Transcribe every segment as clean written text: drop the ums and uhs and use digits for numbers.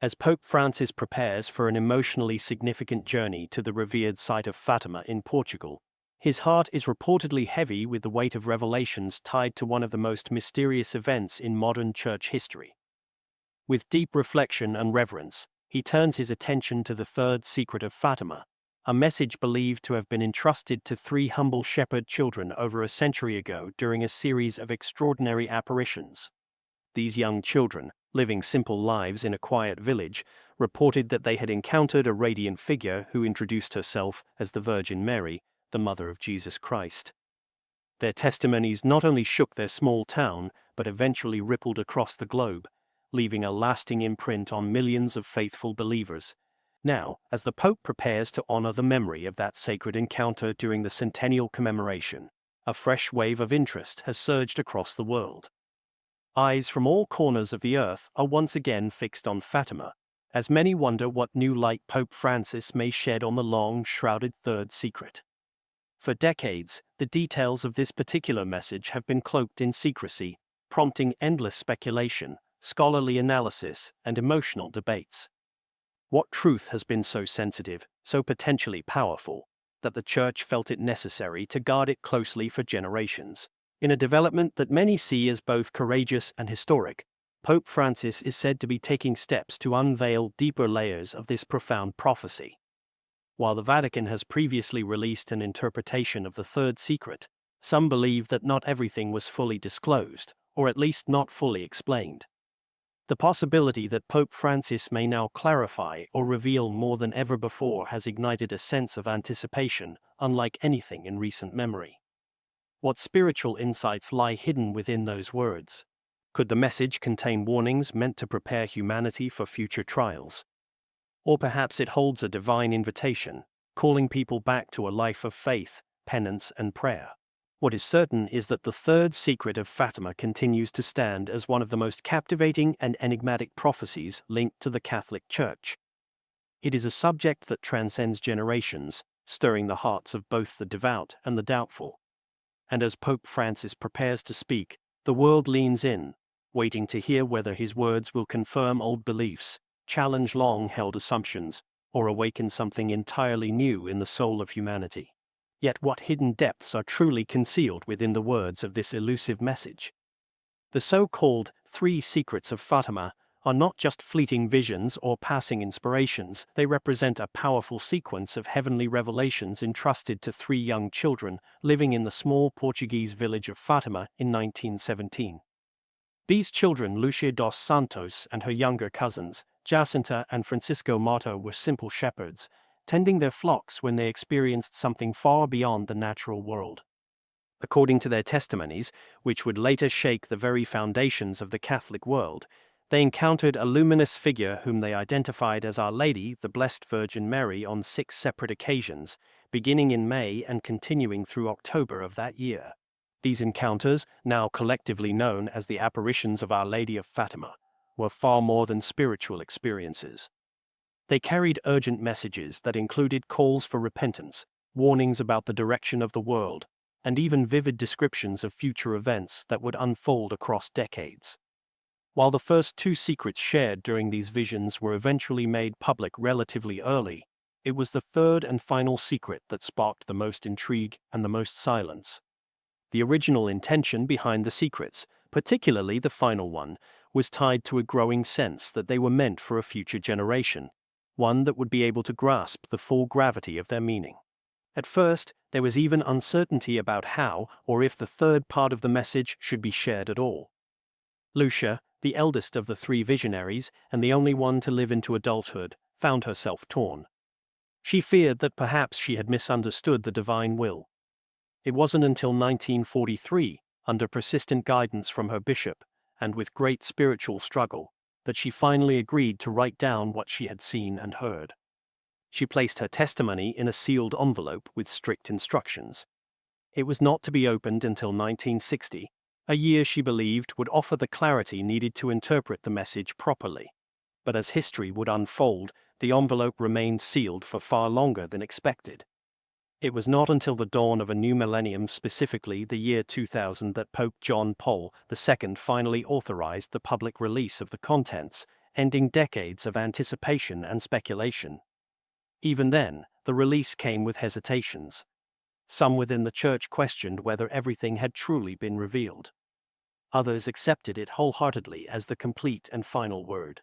As Pope Francis prepares for an emotionally significant journey to the revered site of Fatima in Portugal, his heart is reportedly heavy with the weight of revelations tied to one of the most mysterious events in modern church history. With deep reflection and reverence, he turns his attention to the Third Secret of Fatima, a message believed to have been entrusted to three humble shepherd children over a century ago during a series of extraordinary apparitions. These young children, living simple lives in a quiet village, reported that they had encountered a radiant figure who introduced herself as the Virgin Mary, the Mother of Jesus Christ. Their testimonies not only shook their small town, but eventually rippled across the globe, leaving a lasting imprint on millions of faithful believers. Now, as the Pope prepares to honor the memory of that sacred encounter during the centennial commemoration, a fresh wave of interest has surged across the world. Eyes from all corners of the earth are once again fixed on Fatima, as many wonder what new light Pope Francis may shed on the long-shrouded Third Secret. For decades, the details of this particular message have been cloaked in secrecy, prompting endless speculation, scholarly analysis, and emotional debates. What truth has been so sensitive, so potentially powerful, that the Church felt it necessary to guard it closely for generations? In a development that many see as both courageous and historic, Pope Francis is said to be taking steps to unveil deeper layers of this profound prophecy. While the Vatican has previously released an interpretation of the Third Secret, some believe that not everything was fully disclosed, or at least not fully explained. The possibility that Pope Francis may now clarify or reveal more than ever before has ignited a sense of anticipation, unlike anything in recent memory. What spiritual insights lie hidden within those words? Could the message contain warnings meant to prepare humanity for future trials? Or perhaps it holds a divine invitation, calling people back to a life of faith, penance, and prayer. What is certain is that the Third Secret of Fatima continues to stand as one of the most captivating and enigmatic prophecies linked to the Catholic Church. It is a subject that transcends generations, stirring the hearts of both the devout and the doubtful. And as Pope Francis prepares to speak, the world leans in, waiting to hear whether his words will confirm old beliefs, challenge long-held assumptions, or awaken something entirely new in the soul of humanity. Yet what hidden depths are truly concealed within the words of this elusive message? The so-called Three Secrets of Fatima are not just fleeting visions or passing inspirations, they represent a powerful sequence of heavenly revelations entrusted to three young children living in the small Portuguese village of Fatima in 1917. These children, Lucia dos Santos and her younger cousins, Jacinta and Francisco Mato, were simple shepherds, tending their flocks when they experienced something far beyond the natural world. According to their testimonies, which would later shake the very foundations of the Catholic world, they encountered a luminous figure whom they identified as Our Lady, the Blessed Virgin Mary, on 6 separate occasions, beginning in May and continuing through October of that year. These encounters, now collectively known as the apparitions of Our Lady of Fatima, were far more than spiritual experiences. They carried urgent messages that included calls for repentance, warnings about the direction of the world, and even vivid descriptions of future events that would unfold across decades. While the first 2 secrets shared during these visions were eventually made public relatively early, it was the third and final secret that sparked the most intrigue and the most silence. The original intention behind the secrets, particularly the final one, was tied to a growing sense that they were meant for a future generation, one that would be able to grasp the full gravity of their meaning. At first, there was even uncertainty about how or if the third part of the message should be shared at all. Lucia, the eldest of the 3 visionaries and the only one to live into adulthood, found herself torn. She feared that perhaps she had misunderstood the divine will. It wasn't until 1943, under persistent guidance from her bishop, and with great spiritual struggle, that she finally agreed to write down what she had seen and heard. She placed her testimony in a sealed envelope with strict instructions. It was not to be opened until 1960, a year she believed would offer the clarity needed to interpret the message properly. But as history would unfold, the envelope remained sealed for far longer than expected. It was not until the dawn of a new millennium, specifically the year 2000, that Pope John Paul II finally authorized the public release of the contents, ending decades of anticipation and speculation. Even then, the release came with hesitations. Some within the church questioned whether everything had truly been revealed. Others accepted it wholeheartedly as the complete and final word.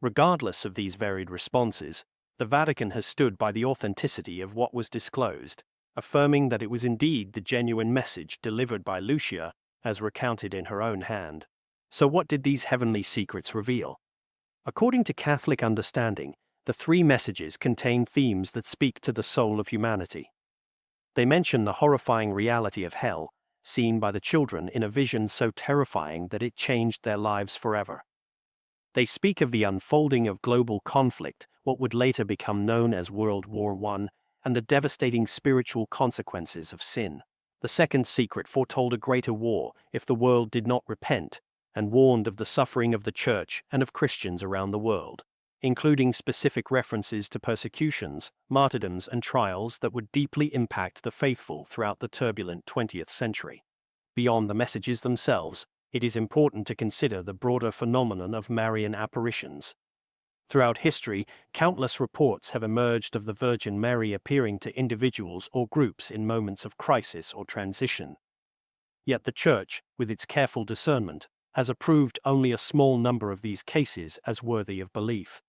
Regardless of these varied responses, the Vatican has stood by the authenticity of what was disclosed, affirming that it was indeed the genuine message delivered by Lucia, as recounted in her own hand. So what did these heavenly secrets reveal? According to Catholic understanding, the three messages contain themes that speak to the soul of humanity. They mention the horrifying reality of hell, seen by the children in a vision so terrifying that it changed their lives forever. They speak of the unfolding of global conflict, what would later become known as World War I, and the devastating spiritual consequences of sin. The second secret foretold a greater war if the world did not repent, and warned of the suffering of the Church and of Christians around the world, including specific references to persecutions, martyrdoms, and trials that would deeply impact the faithful throughout the turbulent 20th century. Beyond the messages themselves, it is important to consider the broader phenomenon of Marian apparitions. Throughout history, countless reports have emerged of the Virgin Mary appearing to individuals or groups in moments of crisis or transition. Yet the Church, with its careful discernment, has approved only a small number of these cases as worthy of belief.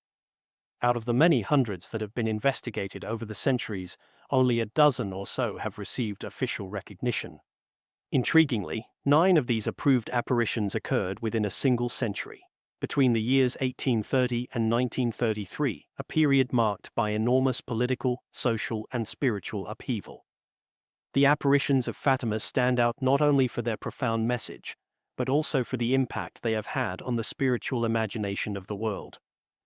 Out of the many hundreds that have been investigated over the centuries, only a dozen or so have received official recognition. Intriguingly, 9 of these approved apparitions occurred within a single century, between the years 1830 and 1933, a period marked by enormous political, social, and spiritual upheaval. The apparitions of Fatima stand out not only for their profound message, but also for the impact they have had on the spiritual imagination of the world.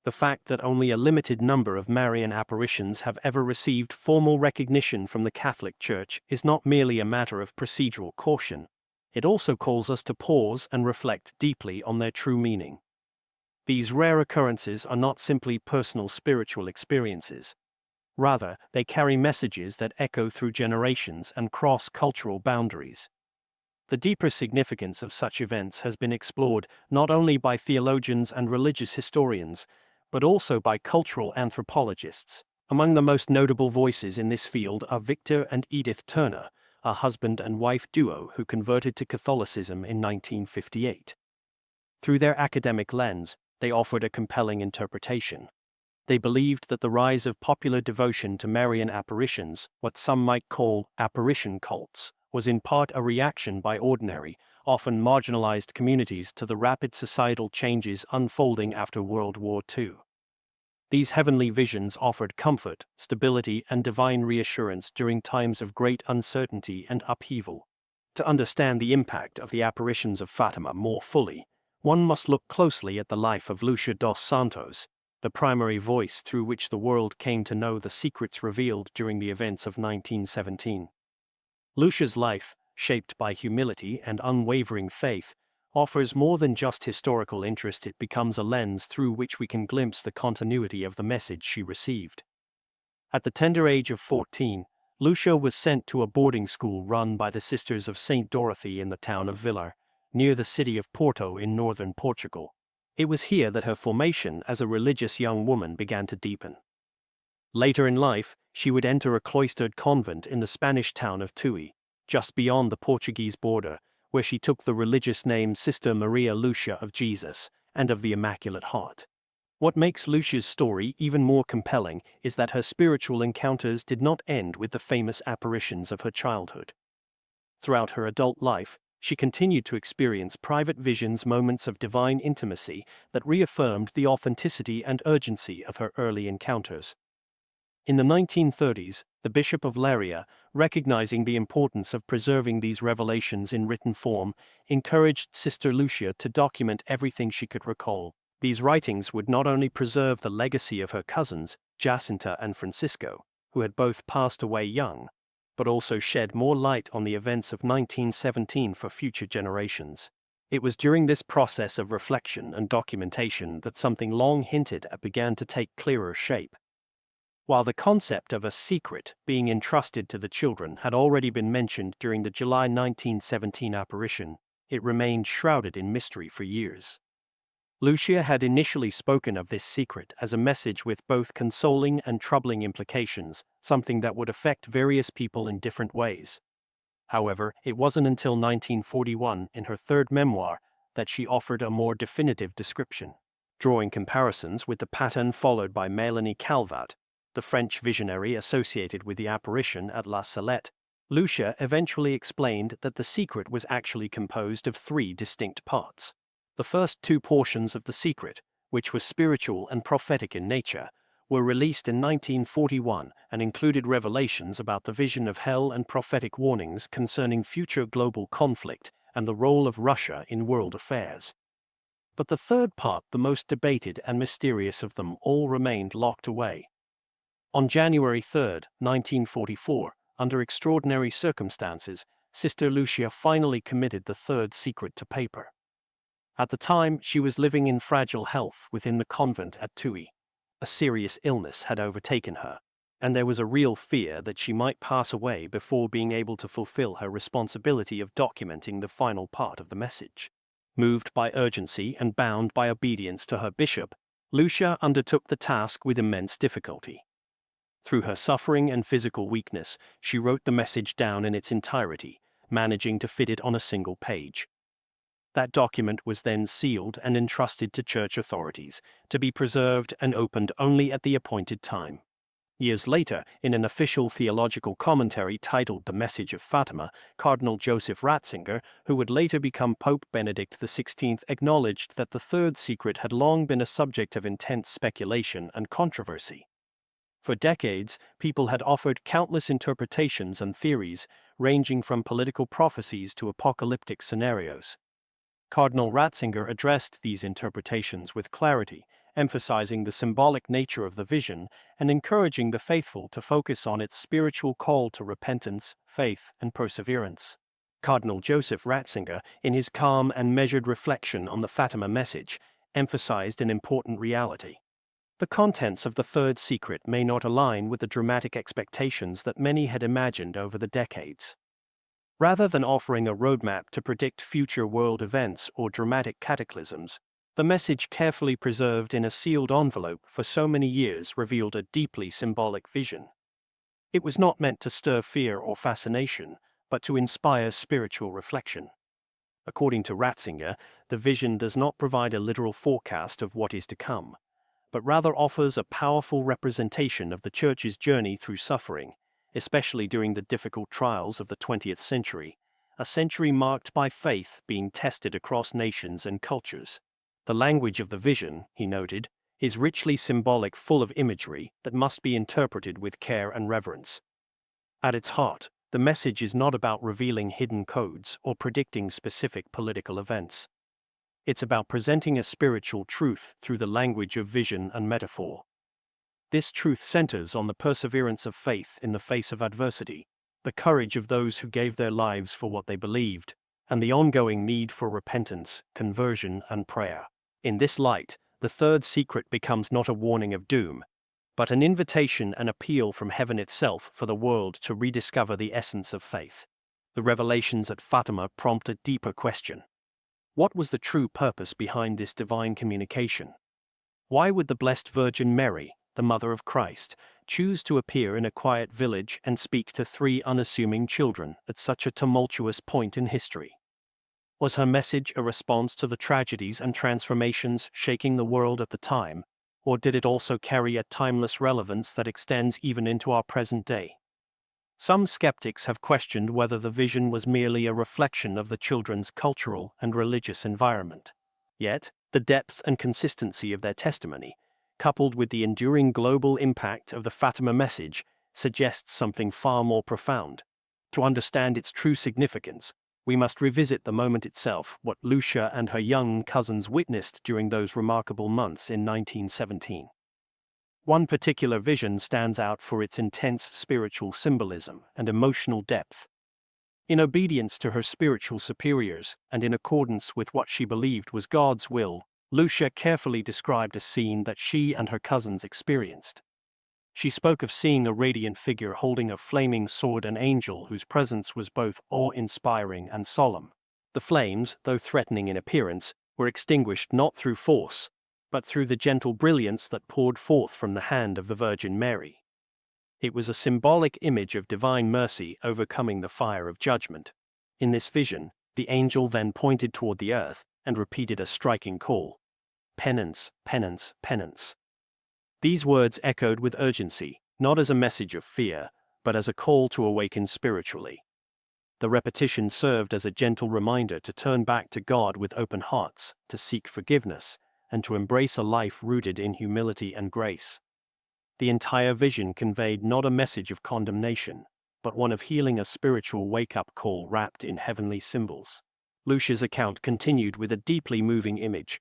The fact that only a limited number of Marian apparitions have ever received formal recognition from the Catholic Church is not merely a matter of procedural caution. It also calls us to pause and reflect deeply on their true meaning. These rare occurrences are not simply personal spiritual experiences. Rather, they carry messages that echo through generations and cross cultural boundaries. The deeper significance of such events has been explored not only by theologians and religious historians, but also by cultural anthropologists. Among the most notable voices in this field are Victor and Edith Turner, a husband and wife duo who converted to Catholicism in 1958. Through their academic lens, they offered a compelling interpretation. They believed that the rise of popular devotion to Marian apparitions, what some might call apparition cults, was in part a reaction by ordinary, often marginalized communities to the rapid societal changes unfolding after World War II. These heavenly visions offered comfort, stability, and divine reassurance during times of great uncertainty and upheaval. To understand the impact of the apparitions of Fatima more fully, one must look closely at the life of Lucia dos Santos, the primary voice through which the world came to know the secrets revealed during the events of 1917. Lucia's life, shaped by humility and unwavering faith, offers more than just historical interest. It becomes a lens through which we can glimpse the continuity of the message she received. At the tender age of 14, Lucia was sent to a boarding school run by the Sisters of St. Dorothy in the town of Vilar, near the city of Porto in northern Portugal. It was here that her formation as a religious young woman began to deepen. Later in life, she would enter a cloistered convent in the Spanish town of Tui, just beyond the Portuguese border, where she took the religious name Sister Maria Lucia of Jesus and of the Immaculate Heart. What makes Lucia's story even more compelling is that her spiritual encounters did not end with the famous apparitions of her childhood. Throughout her adult life, she continued to experience private visions, moments of divine intimacy that reaffirmed the authenticity and urgency of her early encounters. In the 1930s, the Bishop of Leiria, recognizing the importance of preserving these revelations in written form, encouraged Sister Lucia to document everything she could recall. These writings would not only preserve the legacy of her cousins, Jacinta and Francisco, who had both passed away young, but also shed more light on the events of 1917 for future generations. It was during this process of reflection and documentation that something long hinted at began to take clearer shape. While the concept of a secret being entrusted to the children had already been mentioned during the July 1917 apparition, it remained shrouded in mystery for years. Lucia had initially spoken of this secret as a message with both consoling and troubling implications, something that would affect various people in different ways. However, it wasn't until 1941, in her third memoir, that she offered a more definitive description. Drawing comparisons with the pattern followed by Mélanie Calvat, the French visionary associated with the apparition at La Salette, Lucia eventually explained that the secret was actually composed of three distinct parts. The first two portions of the secret, which were spiritual and prophetic in nature, were released in 1941 and included revelations about the vision of hell and prophetic warnings concerning future global conflict and the role of Russia in world affairs. But the third part, the most debated and mysterious of them all, remained locked away. On January 3, 1944, under extraordinary circumstances, Sister Lucia finally committed the third secret to paper. At the time, she was living in fragile health within the convent at Tuy. A serious illness had overtaken her, and there was a real fear that she might pass away before being able to fulfill her responsibility of documenting the final part of the message. Moved by urgency and bound by obedience to her bishop, Lucia undertook the task with immense difficulty. Through her suffering and physical weakness, she wrote the message down in its entirety, managing to fit it on a single page. That document was then sealed and entrusted to church authorities, to be preserved and opened only at the appointed time. Years later, in an official theological commentary titled The Message of Fatima, Cardinal Joseph Ratzinger, who would later become Pope Benedict XVI, acknowledged that the third secret had long been a subject of intense speculation and controversy. For decades, people had offered countless interpretations and theories, ranging from political prophecies to apocalyptic scenarios. Cardinal Ratzinger addressed these interpretations with clarity, emphasizing the symbolic nature of the vision and encouraging the faithful to focus on its spiritual call to repentance, faith, and perseverance. Cardinal Joseph Ratzinger, in his calm and measured reflection on the Fatima message, emphasized an important reality. The contents of the third secret may not align with the dramatic expectations that many had imagined over the decades. Rather than offering a roadmap to predict future world events or dramatic cataclysms, the message carefully preserved in a sealed envelope for so many years revealed a deeply symbolic vision. It was not meant to stir fear or fascination, but to inspire spiritual reflection. According to Ratzinger, the vision does not provide a literal forecast of what is to come, but rather offers a powerful representation of the Church's journey through suffering, especially during the difficult trials of the 20th century, a century marked by faith being tested across nations and cultures. The language of the vision, he noted, is richly symbolic, full of imagery that must be interpreted with care and reverence. At its heart, the message is not about revealing hidden codes or predicting specific political events. It's about presenting a spiritual truth through the language of vision and metaphor. This truth centers on the perseverance of faith in the face of adversity, the courage of those who gave their lives for what they believed, and the ongoing need for repentance, conversion, and prayer. In this light, the third secret becomes not a warning of doom, but an invitation and appeal from heaven itself for the world to rediscover the essence of faith. The revelations at Fatima prompt a deeper question. What was the true purpose behind this divine communication? Why would the Blessed Virgin Mary, the Mother of Christ, choose to appear in a quiet village and speak to three unassuming children at such a tumultuous point in history? Was her message a response to the tragedies and transformations shaking the world at the time, or did it also carry a timeless relevance that extends even into our present day? Some skeptics have questioned whether the vision was merely a reflection of the children's cultural and religious environment. Yet, the depth and consistency of their testimony, coupled with the enduring global impact of the Fatima message, suggests something far more profound. To understand its true significance, we must revisit the moment itself, what Lucia and her young cousins witnessed during those remarkable months in 1917. One particular vision stands out for its intense spiritual symbolism and emotional depth. In obedience to her spiritual superiors, and in accordance with what she believed was God's will, Lucia carefully described a scene that she and her cousins experienced. She spoke of seeing a radiant figure holding a flaming sword, an angel whose presence was both awe-inspiring and solemn. The flames, though threatening in appearance, were extinguished not through force, but through the gentle brilliance that poured forth from the hand of the Virgin Mary. It was a symbolic image of divine mercy overcoming the fire of judgment. In this vision, the angel then pointed toward the earth and repeated a striking call: "Penance, penance, penance." These words echoed with urgency, not as a message of fear, but as a call to awaken spiritually. The repetition served as a gentle reminder to turn back to God with open hearts, to seek forgiveness, and to embrace a life rooted in humility and grace. The entire vision conveyed not a message of condemnation, but one of healing, a spiritual wake-up call wrapped in heavenly symbols. Lucia's account continued with a deeply moving image.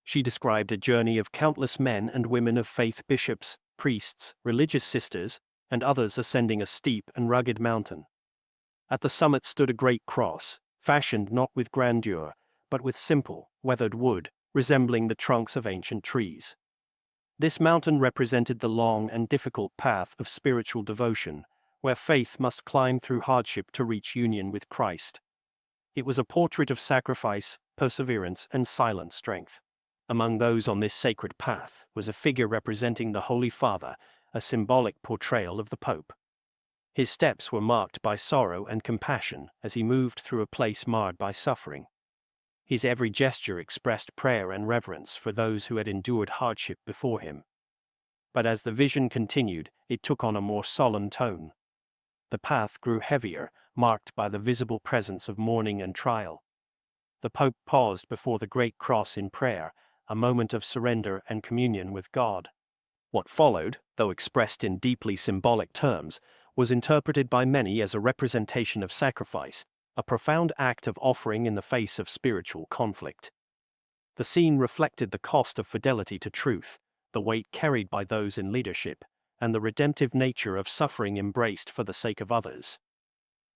She described a journey of countless men and women of faith, bishops, priests, religious sisters, and others ascending a steep and rugged mountain. At the summit stood a great cross, fashioned not with grandeur, but with simple, weathered wood, resembling the trunks of ancient trees. This mountain represented the long and difficult path of spiritual devotion, where faith must climb through hardship to reach union with Christ. It was a portrait of sacrifice, perseverance, and silent strength. Among those on this sacred path was a figure representing the Holy Father, a symbolic portrayal of the Pope. His steps were marked by sorrow and compassion as he moved through a place marred by suffering. His every gesture expressed prayer and reverence for those who had endured hardship before him. But as the vision continued, it took on a more solemn tone. The path grew heavier, marked by the visible presence of mourning and trial. The Pope paused before the great cross in prayer, a moment of surrender and communion with God. What followed, though expressed in deeply symbolic terms, was interpreted by many as a representation of sacrifice, a profound act of offering in the face of spiritual conflict. The scene reflected the cost of fidelity to truth, the weight carried by those in leadership, and the redemptive nature of suffering embraced for the sake of others.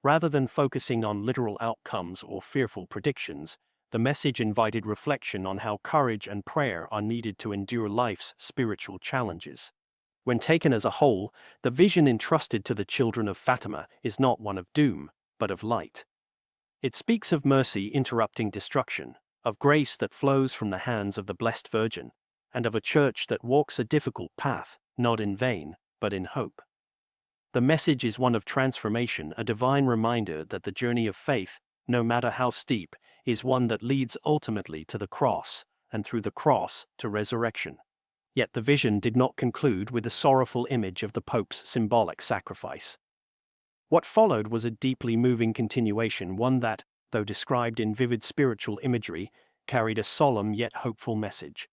Rather than focusing on literal outcomes or fearful predictions, the message invited reflection on how courage and prayer are needed to endure life's spiritual challenges. When taken as a whole, the vision entrusted to the children of Fatima is not one of doom, but of light. It speaks of mercy interrupting destruction, of grace that flows from the hands of the Blessed Virgin, and of a church that walks a difficult path, not in vain, but in hope. The message is one of transformation, a divine reminder that the journey of faith, no matter how steep, is one that leads ultimately to the cross, and through the cross to resurrection. Yet the vision did not conclude with the sorrowful image of the Pope's symbolic sacrifice. What followed was a deeply moving continuation, one that, though described in vivid spiritual imagery, carried a solemn yet hopeful message.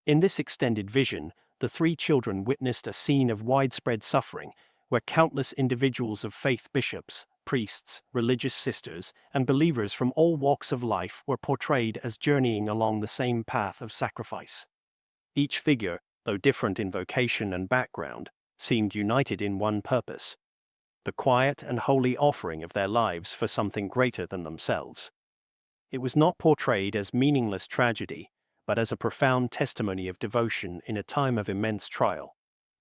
In this extended vision, the three children witnessed a scene of widespread suffering, where countless individuals of faith, bishops, priests, religious sisters, and believers from all walks of life were portrayed as journeying along the same path of sacrifice. Each figure, though different in vocation and background, seemed united in one purpose: the quiet and holy offering of their lives for something greater than themselves. It was not portrayed as meaningless tragedy, but as a profound testimony of devotion in a time of immense trial.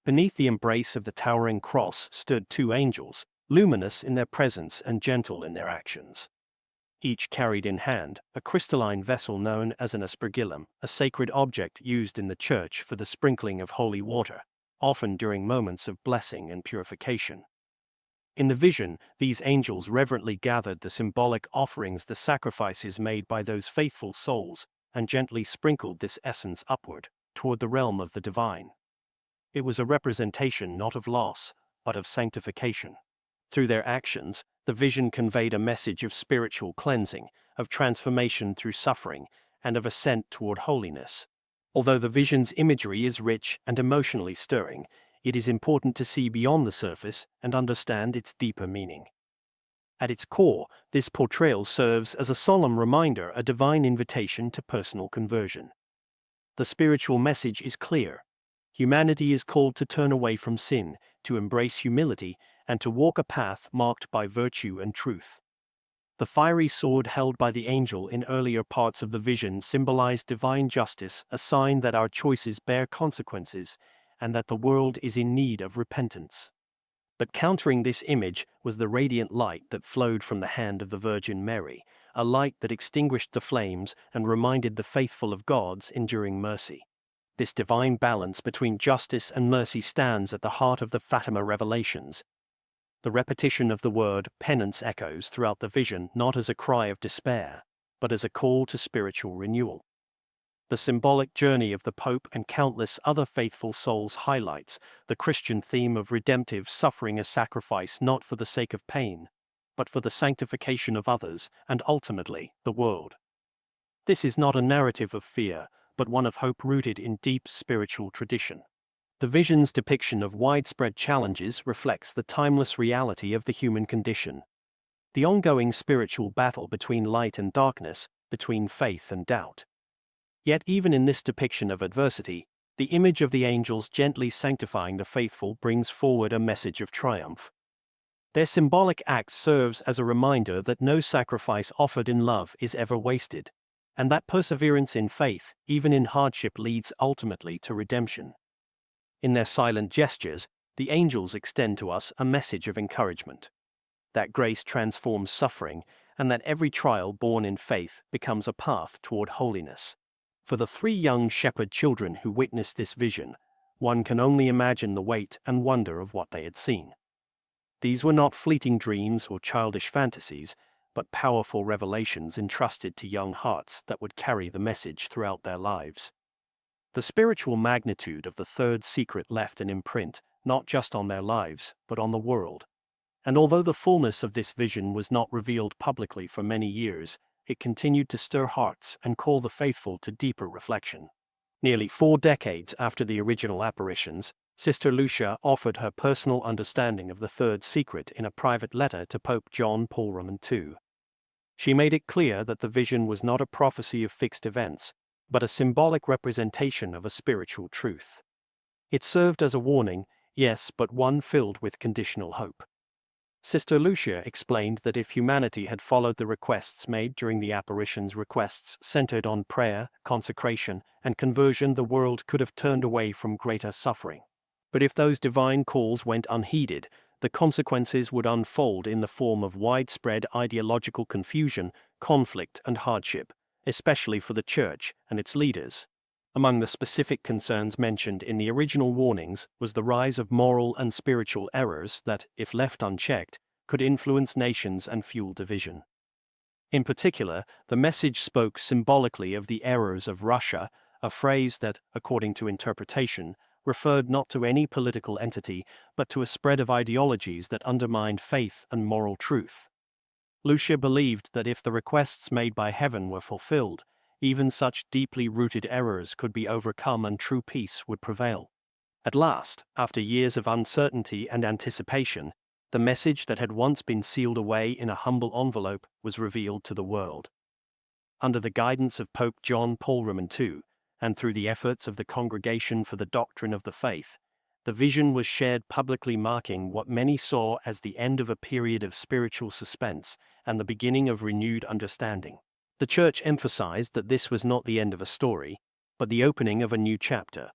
Beneath the embrace of the towering cross stood two angels, luminous in their presence and gentle in their actions. Each carried in hand a crystalline vessel known as an aspergillum, a sacred object used in the church for the sprinkling of holy water, often during moments of blessing and purification. In the vision, these angels reverently gathered the symbolic offerings, the sacrifices made by those faithful souls, and gently sprinkled this essence upward, toward the realm of the divine. It was a representation not of loss, but of sanctification. Through their actions, the vision conveyed a message of spiritual cleansing, of transformation through suffering, and of ascent toward holiness. Although the vision's imagery is rich and emotionally stirring, it is important to see beyond the surface and understand its deeper meaning. At its core, this portrayal serves as a solemn reminder, a divine invitation to personal conversion. The spiritual message is clear. Humanity is called to turn away from sin, to embrace humility, and to walk a path marked by virtue and truth. The fiery sword held by the angel in earlier parts of the vision symbolized divine justice, a sign that our choices bear consequences, and that the world is in need of repentance. But countering this image was the radiant light that flowed from the hand of the Virgin Mary, a light that extinguished the flames and reminded the faithful of God's enduring mercy. This divine balance between justice and mercy stands at the heart of the Fatima revelations. The repetition of the word penance echoes throughout the vision not as a cry of despair, but as a call to spiritual renewal. The symbolic journey of the Pope and countless other faithful souls highlights the Christian theme of redemptive suffering as sacrifice not for the sake of pain, but for the sanctification of others and ultimately the world. This is not a narrative of fear, but one of hope rooted in deep spiritual tradition. The vision's depiction of widespread challenges reflects the timeless reality of the human condition. The ongoing spiritual battle between light and darkness, between faith and doubt. Yet even in this depiction of adversity, the image of the angels gently sanctifying the faithful brings forward a message of triumph. Their symbolic act serves as a reminder that no sacrifice offered in love is ever wasted, and that perseverance in faith, even in hardship, leads ultimately to redemption. In their silent gestures, the angels extend to us a message of encouragement. That grace transforms suffering, and that every trial born in faith becomes a path toward holiness. For the three young shepherd children who witnessed this vision, one can only imagine the weight and wonder of what they had seen. These were not fleeting dreams or childish fantasies, but powerful revelations entrusted to young hearts that would carry the message throughout their lives. The spiritual magnitude of the third secret left an imprint, not just on their lives, but on the world. And although the fullness of this vision was not revealed publicly for many years, it continued to stir hearts and call the faithful to deeper reflection. Nearly 4 decades after the original apparitions, Sister Lucia offered her personal understanding of the third secret in a private letter to Pope John Paul II. She made it clear that the vision was not a prophecy of fixed events, but a symbolic representation of a spiritual truth. It served as a warning, yes, but one filled with conditional hope. Sister Lucia explained that if humanity had followed the requests made during the apparitions, requests centered on prayer, consecration, and conversion, the world could have turned away from greater suffering. But if those divine calls went unheeded, the consequences would unfold in the form of widespread ideological confusion, conflict, and hardship, especially for the Church and its leaders. Among the specific concerns mentioned in the original warnings was the rise of moral and spiritual errors that, if left unchecked, could influence nations and fuel division. In particular, the message spoke symbolically of the errors of Russia, a phrase that, according to interpretation, referred not to any political entity, but to a spread of ideologies that undermined faith and moral truth. Lucia believed that if the requests made by heaven were fulfilled, even such deeply rooted errors could be overcome and true peace would prevail. At last, after years of uncertainty and anticipation, the message that had once been sealed away in a humble envelope was revealed to the world. Under the guidance of Pope John Paul II, and through the efforts of the Congregation for the Doctrine of the Faith, the vision was shared publicly, marking what many saw as the end of a period of spiritual suspense and the beginning of renewed understanding. The Church emphasized that this was not the end of a story, but the opening of a new chapter,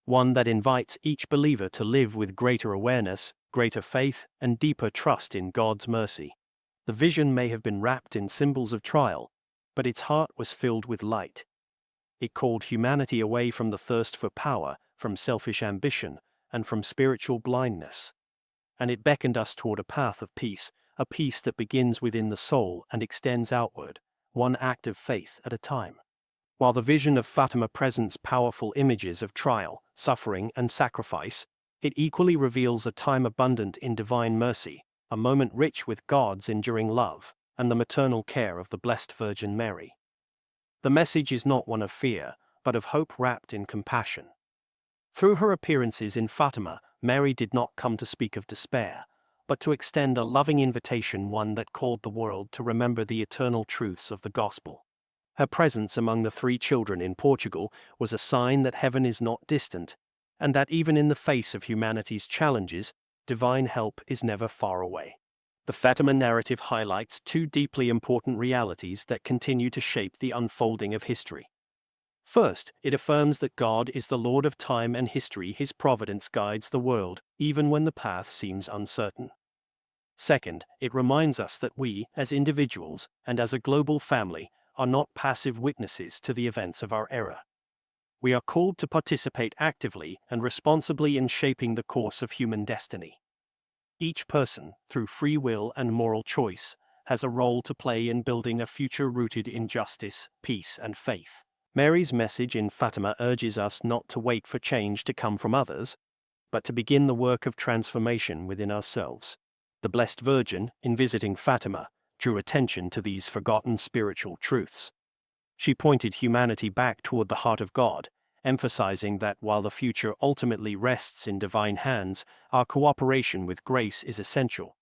one that invites each believer to live with greater awareness, greater faith, and deeper trust in God's mercy. The vision may have been wrapped in symbols of trial, but its heart was filled with light. It called humanity away from the thirst for power, from selfish ambition, and from spiritual blindness. And it beckoned us toward a path of peace, a peace that begins within the soul and extends outward, one act of faith at a time. While the vision of Fatima presents powerful images of trial, suffering, and sacrifice, it equally reveals a time abundant in divine mercy, a moment rich with God's enduring love, and the maternal care of the Blessed Virgin Mary. The message is not one of fear, but of hope wrapped in compassion. Through her appearances in Fatima, Mary did not come to speak of despair, but to extend a loving invitation, one that called the world to remember the eternal truths of the gospel. Her presence among the 3 children in Portugal was a sign that heaven is not distant, and that even in the face of humanity's challenges, divine help is never far away. The Fatima narrative highlights 2 deeply important realities that continue to shape the unfolding of history. First, it affirms that God is the Lord of time and history. His providence guides the world, even when the path seems uncertain. Second, it reminds us that we, as individuals and as a global family, are not passive witnesses to the events of our era. We are called to participate actively and responsibly in shaping the course of human destiny. Each person, through free will and moral choice, has a role to play in building a future rooted in justice, peace, and faith. Mary's message in Fatima urges us not to wait for change to come from others, but to begin the work of transformation within ourselves. The Blessed Virgin, in visiting Fatima, drew attention to these forgotten spiritual truths. She pointed humanity back toward the heart of God, emphasizing that while the future ultimately rests in divine hands, our cooperation with grace is essential.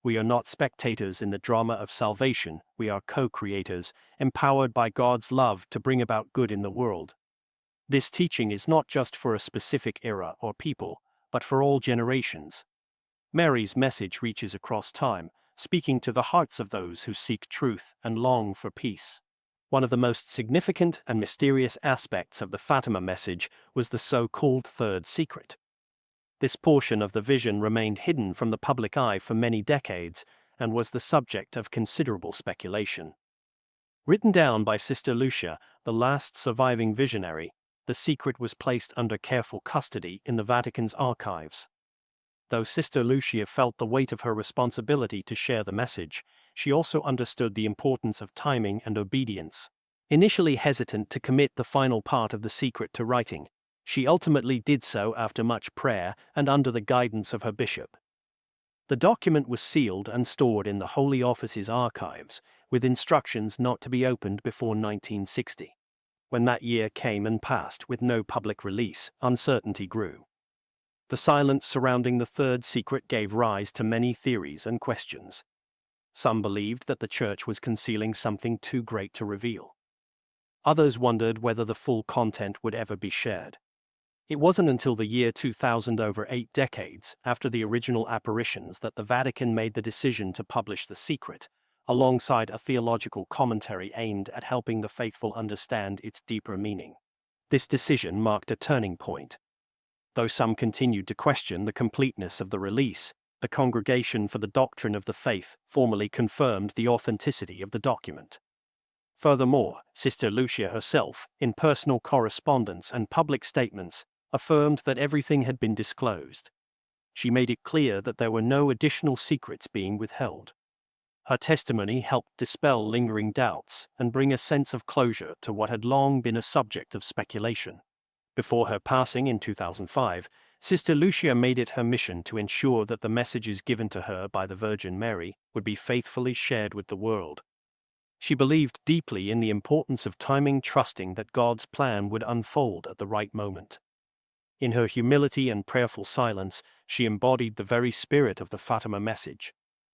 We are not spectators in the drama of salvation, we are co-creators, empowered by God's love to bring about good in the world. This teaching is not just for a specific era or people, but for all generations. Mary's message reaches across time, speaking to the hearts of those who seek truth and long for peace. One of the most significant and mysterious aspects of the Fatima message was the so-called Third Secret. This portion of the vision remained hidden from the public eye for many decades and was the subject of considerable speculation. Written down by Sister Lucia, the last surviving visionary, the secret was placed under careful custody in the Vatican's archives. Though Sister Lucia felt the weight of her responsibility to share the message, she also understood the importance of timing and obedience. Initially hesitant to commit the final part of the secret to writing, she ultimately did so after much prayer and under the guidance of her bishop. The document was sealed and stored in the Holy Office's archives, with instructions not to be opened before 1960. When that year came and passed with no public release, uncertainty grew. The silence surrounding the Third Secret gave rise to many theories and questions. Some believed that the Church was concealing something too great to reveal. Others wondered whether the full content would ever be shared. It wasn't until the year 2000, over 8 decades after the original apparitions, that the Vatican made the decision to publish The Secret, alongside a theological commentary aimed at helping the faithful understand its deeper meaning. This decision marked a turning point. Though some continued to question the completeness of the release, the Congregation for the Doctrine of the Faith formally confirmed the authenticity of the document. Furthermore, Sister Lucia herself, in personal correspondence and public statements, affirmed that everything had been disclosed. She made it clear that there were no additional secrets being withheld. Her testimony helped dispel lingering doubts and bring a sense of closure to what had long been a subject of speculation. Before her passing in 2005, Sister Lucia made it her mission to ensure that the messages given to her by the Virgin Mary would be faithfully shared with the world. She believed deeply in the importance of timing, trusting that God's plan would unfold at the right moment. In her humility and prayerful silence, she embodied the very spirit of the Fatima message,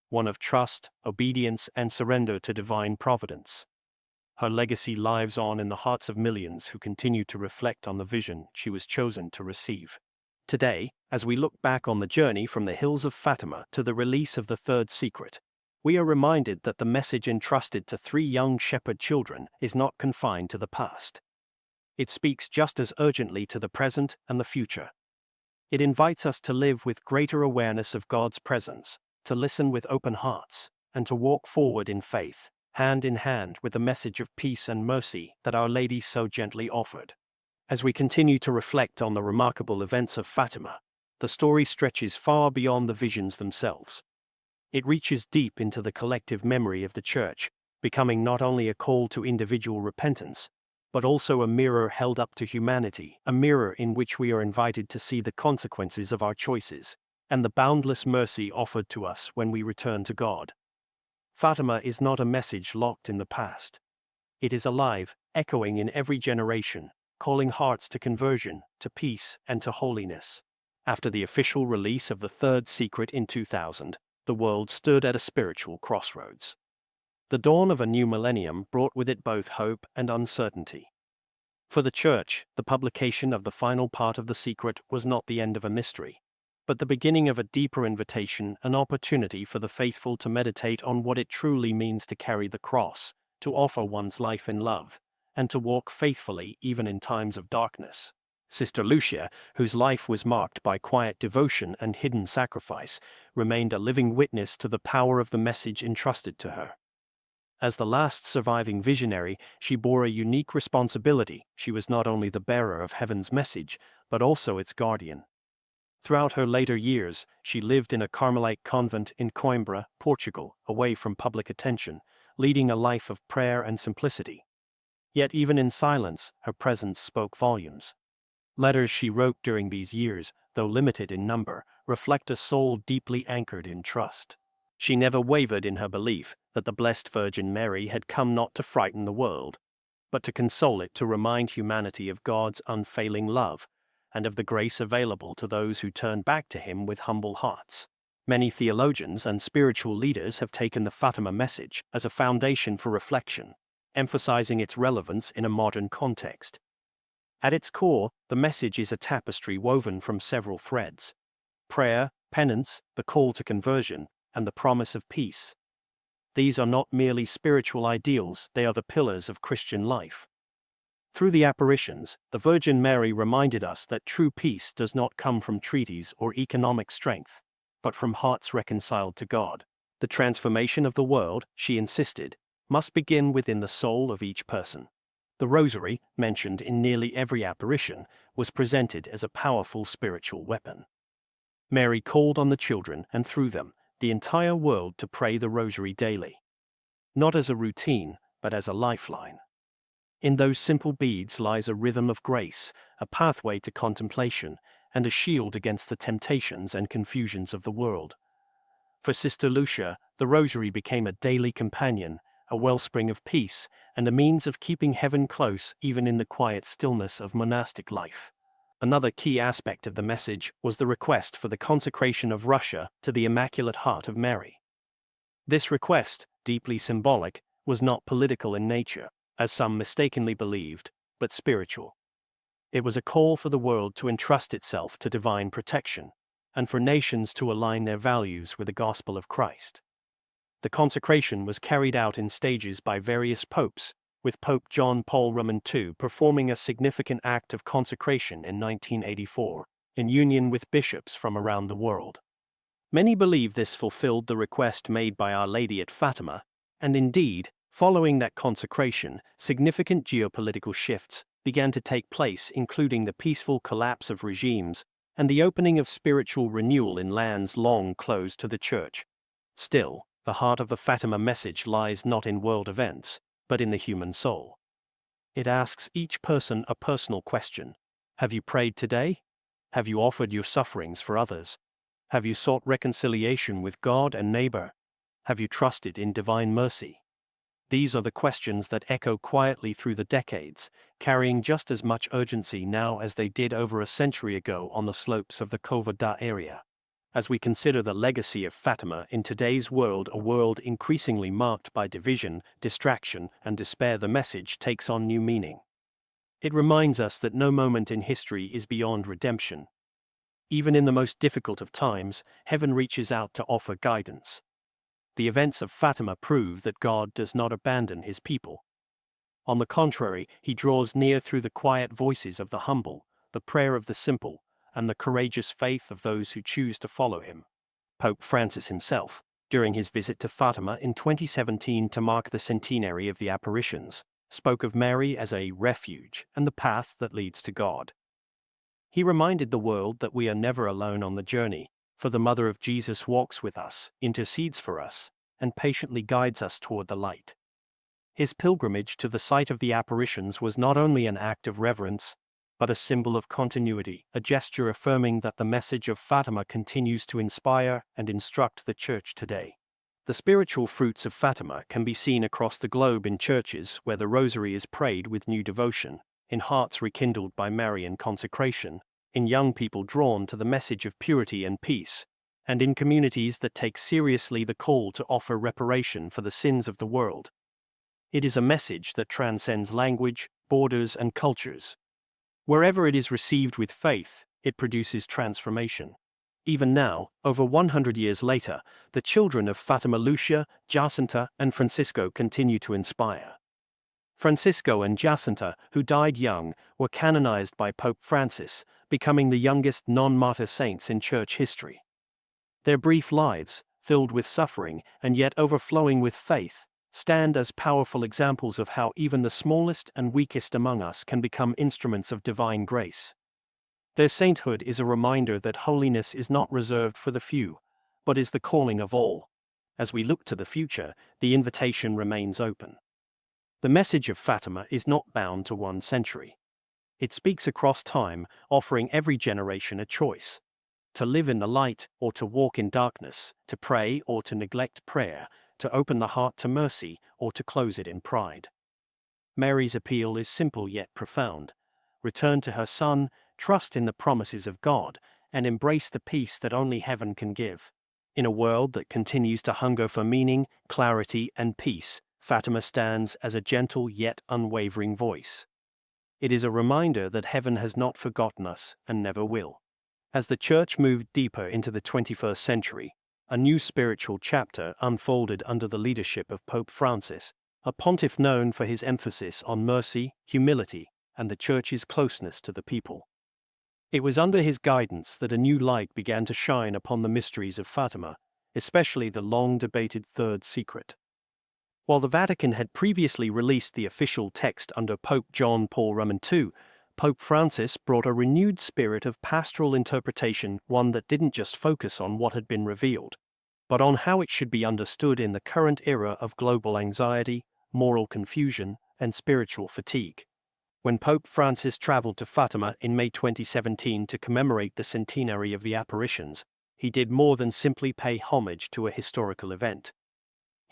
one of trust, obedience, and surrender to divine providence. Her legacy lives on in the hearts of millions who continue to reflect on the vision she was chosen to receive. Today, as we look back on the journey from the hills of Fatima to the release of the Third Secret, we are reminded that the message entrusted to 3 young shepherd children is not confined to the past. It speaks just as urgently to the present and the future. It invites us to live with greater awareness of God's presence, to listen with open hearts, and to walk forward in faith, hand in hand with the message of peace and mercy that Our Lady so gently offered. As we continue to reflect on the remarkable events of Fatima, the story stretches far beyond the visions themselves. It reaches deep into the collective memory of the Church, becoming not only a call to individual repentance, but also a mirror held up to humanity, a mirror in which we are invited to see the consequences of our choices, and the boundless mercy offered to us when we return to God. Fatima is not a message locked in the past. It is alive, echoing in every generation, calling hearts to conversion, to peace, and to holiness. After the official release of the Third Secret in 2000, the world stood at a spiritual crossroads. The dawn of a new millennium brought with it both hope and uncertainty. For the Church, the publication of the final part of The Secret was not the end of a mystery, but the beginning of a deeper invitation, an opportunity for the faithful to meditate on what it truly means to carry the cross, to offer one's life in love, and to walk faithfully even in times of darkness. Sister Lucia, whose life was marked by quiet devotion and hidden sacrifice, remained a living witness to the power of the message entrusted to her. As the last surviving visionary, she bore a unique responsibility. She was not only the bearer of heaven's message, but also its guardian. Throughout her later years, she lived in a Carmelite convent in Coimbra, Portugal, away from public attention, leading a life of prayer and simplicity. Yet even in silence, her presence spoke volumes. Letters she wrote during these years, though limited in number, reflect a soul deeply anchored in trust. She never wavered in her belief that the Blessed Virgin Mary had come not to frighten the world, but to console it, to remind humanity of God's unfailing love, and of the grace available to those who turn back to Him with humble hearts. Many theologians and spiritual leaders have taken the Fatima message as a foundation for reflection, emphasizing its relevance in a modern context. At its core, the message is a tapestry woven from several threads: prayer, penance, the call to conversion, and the promise of peace. These are not merely spiritual ideals, they are the pillars of Christian life. Through the apparitions, the Virgin Mary reminded us that true peace does not come from treaties or economic strength, but from hearts reconciled to God. The transformation of the world, she insisted, must begin within the soul of each person. The Rosary, mentioned in nearly every apparition, was presented as a powerful spiritual weapon. Mary called on the children and through them, the entire world to pray the Rosary daily. Not as a routine, but as a lifeline. In those simple beads lies a rhythm of grace, a pathway to contemplation, and a shield against the temptations and confusions of the world. For Sister Lucia, the Rosary became a daily companion, a wellspring of peace, and a means of keeping heaven close even in the quiet stillness of monastic life. Another key aspect of the message was the request for the consecration of Russia to the Immaculate Heart of Mary. This request, deeply symbolic, was not political in nature, as some mistakenly believed, but spiritual. It was a call for the world to entrust itself to divine protection, and for nations to align their values with the gospel of Christ. The consecration was carried out in stages by various popes, with Pope John Paul II performing a significant act of consecration in 1984, in union with bishops from around the world. Many believe this fulfilled the request made by Our Lady at Fatima, and indeed, following that consecration, significant geopolitical shifts began to take place, including the peaceful collapse of regimes and the opening of spiritual renewal in lands long closed to the Church. Still, the heart of the Fatima message lies not in world events, but in the human soul. It asks each person a personal question. Have you prayed today? Have you offered your sufferings for others? Have you sought reconciliation with God and neighbor? Have you trusted in divine mercy? These are the questions that echo quietly through the decades, carrying just as much urgency now as they did over a century ago on the slopes of the Cova da area. As we consider the legacy of Fatima in today's world, a world increasingly marked by division, distraction, and despair, the message takes on new meaning. It reminds us that no moment in history is beyond redemption. Even in the most difficult of times, heaven reaches out to offer guidance. The events of Fatima prove that God does not abandon His people. On the contrary, He draws near through the quiet voices of the humble, the prayer of the simple, and the courageous faith of those who choose to follow Him. Pope Francis himself, during his visit to Fatima in 2017 to mark the centenary of the apparitions, spoke of Mary as a refuge and the path that leads to God. He reminded the world that we are never alone on the journey, for the Mother of Jesus walks with us, intercedes for us, and patiently guides us toward the light. His pilgrimage to the site of the apparitions was not only an act of reverence, but a symbol of continuity, a gesture affirming that the message of Fatima continues to inspire and instruct the Church today. The spiritual fruits of Fatima can be seen across the globe in churches where the Rosary is prayed with new devotion, in hearts rekindled by Marian consecration, in young people drawn to the message of purity and peace, and in communities that take seriously the call to offer reparation for the sins of the world. It is a message that transcends language, borders, and cultures. Wherever it is received with faith, it produces transformation. Even now, over 100 years later, the children of Fatima Lucia, Jacinta, and Francisco continue to inspire. Francisco and Jacinta, who died young, were canonized by Pope Francis, becoming the youngest non-martyr saints in church history. Their brief lives, filled with suffering and yet overflowing with faith, stand as powerful examples of how even the smallest and weakest among us can become instruments of divine grace. Their sainthood is a reminder that holiness is not reserved for the few, but is the calling of all. As we look to the future, the invitation remains open. The message of Fatima is not bound to one century. It speaks across time, offering every generation a choice: to live in the light or to walk in darkness, to pray or to neglect prayer, to open the heart to mercy or to close it in pride. Mary's appeal is simple yet profound: return to her Son, trust in the promises of God, and embrace the peace that only heaven can give. In a world that continues to hunger for meaning, clarity, and peace, Fatima stands as a gentle yet unwavering voice. It is a reminder that heaven has not forgotten us and never will. As the Church moved deeper into the 21st century, a new spiritual chapter unfolded under the leadership of Pope Francis, a pontiff known for his emphasis on mercy, humility, and the Church's closeness to the people. It was under his guidance that a new light began to shine upon the mysteries of Fatima, especially the long-debated Third Secret. While the Vatican had previously released the official text under Pope John Paul II, Pope Francis brought a renewed spirit of pastoral interpretation, one that didn't just focus on what had been revealed, but on how it should be understood in the current era of global anxiety, moral confusion, and spiritual fatigue. When Pope Francis traveled to Fatima in May 2017 to commemorate the centenary of the apparitions, he did more than simply pay homage to a historical event.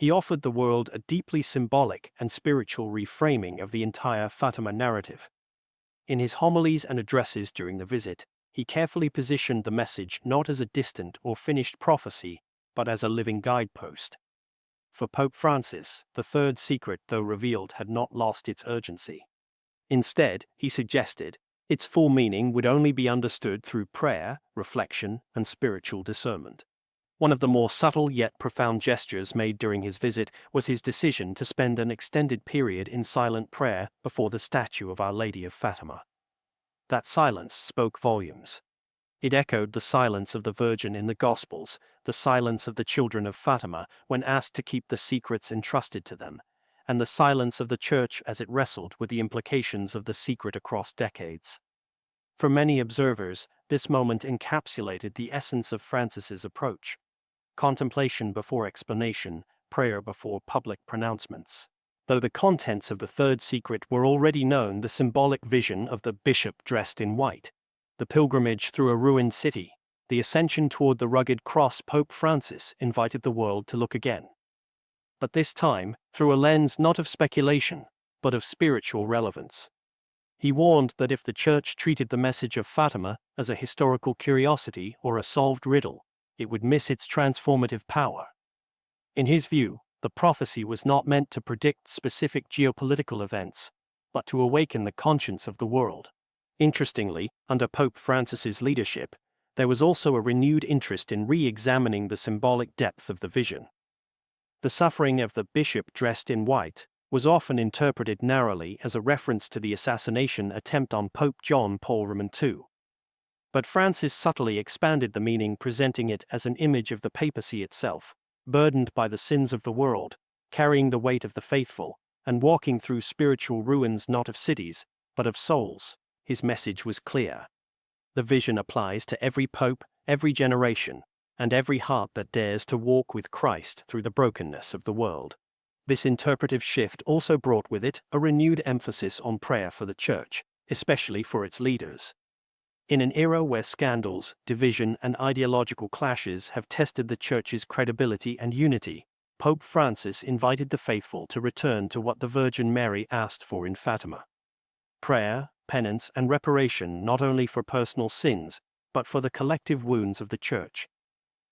He offered the world a deeply symbolic and spiritual reframing of the entire Fatima narrative. In his homilies and addresses during the visit, he carefully positioned the message not as a distant or finished prophecy, but as a living guidepost. For Pope Francis, the third secret, though revealed, had not lost its urgency. Instead, he suggested, its full meaning would only be understood through prayer, reflection, and spiritual discernment. One of the more subtle yet profound gestures made during his visit was his decision to spend an extended period in silent prayer before the statue of Our Lady of Fatima. That silence spoke volumes. It echoed the silence of the Virgin in the Gospels, the silence of the children of Fatima when asked to keep the secrets entrusted to them, and the silence of the Church as it wrestled with the implications of the secret across decades. For many observers, this moment encapsulated the essence of Francis's approach: contemplation before explanation, prayer before public pronouncements. Though the contents of the third secret were already known, the symbolic vision of the bishop dressed in white, the pilgrimage through a ruined city, the ascension toward the rugged cross, Pope Francis invited the world to look again. But this time, through a lens not of speculation, but of spiritual relevance. He warned that if the Church treated the message of Fatima as a historical curiosity or a solved riddle, it would miss its transformative power. In his view, the prophecy was not meant to predict specific geopolitical events, but to awaken the conscience of the world. Interestingly, under Pope Francis's leadership, there was also a renewed interest in re-examining the symbolic depth of the vision. The suffering of the bishop dressed in white was often interpreted narrowly as a reference to the assassination attempt on Pope John Paul II. But Francis subtly expanded the meaning, presenting it as an image of the papacy itself, burdened by the sins of the world, carrying the weight of the faithful, and walking through spiritual ruins not of cities, but of souls. His message was clear. The vision applies to every pope, every generation, and every heart that dares to walk with Christ through the brokenness of the world. This interpretive shift also brought with it a renewed emphasis on prayer for the Church, especially for its leaders. In an era where scandals, division, and ideological clashes have tested the Church's credibility and unity, Pope Francis invited the faithful to return to what the Virgin Mary asked for in Fatima: prayer, penance, and reparation, not only for personal sins, but for the collective wounds of the Church.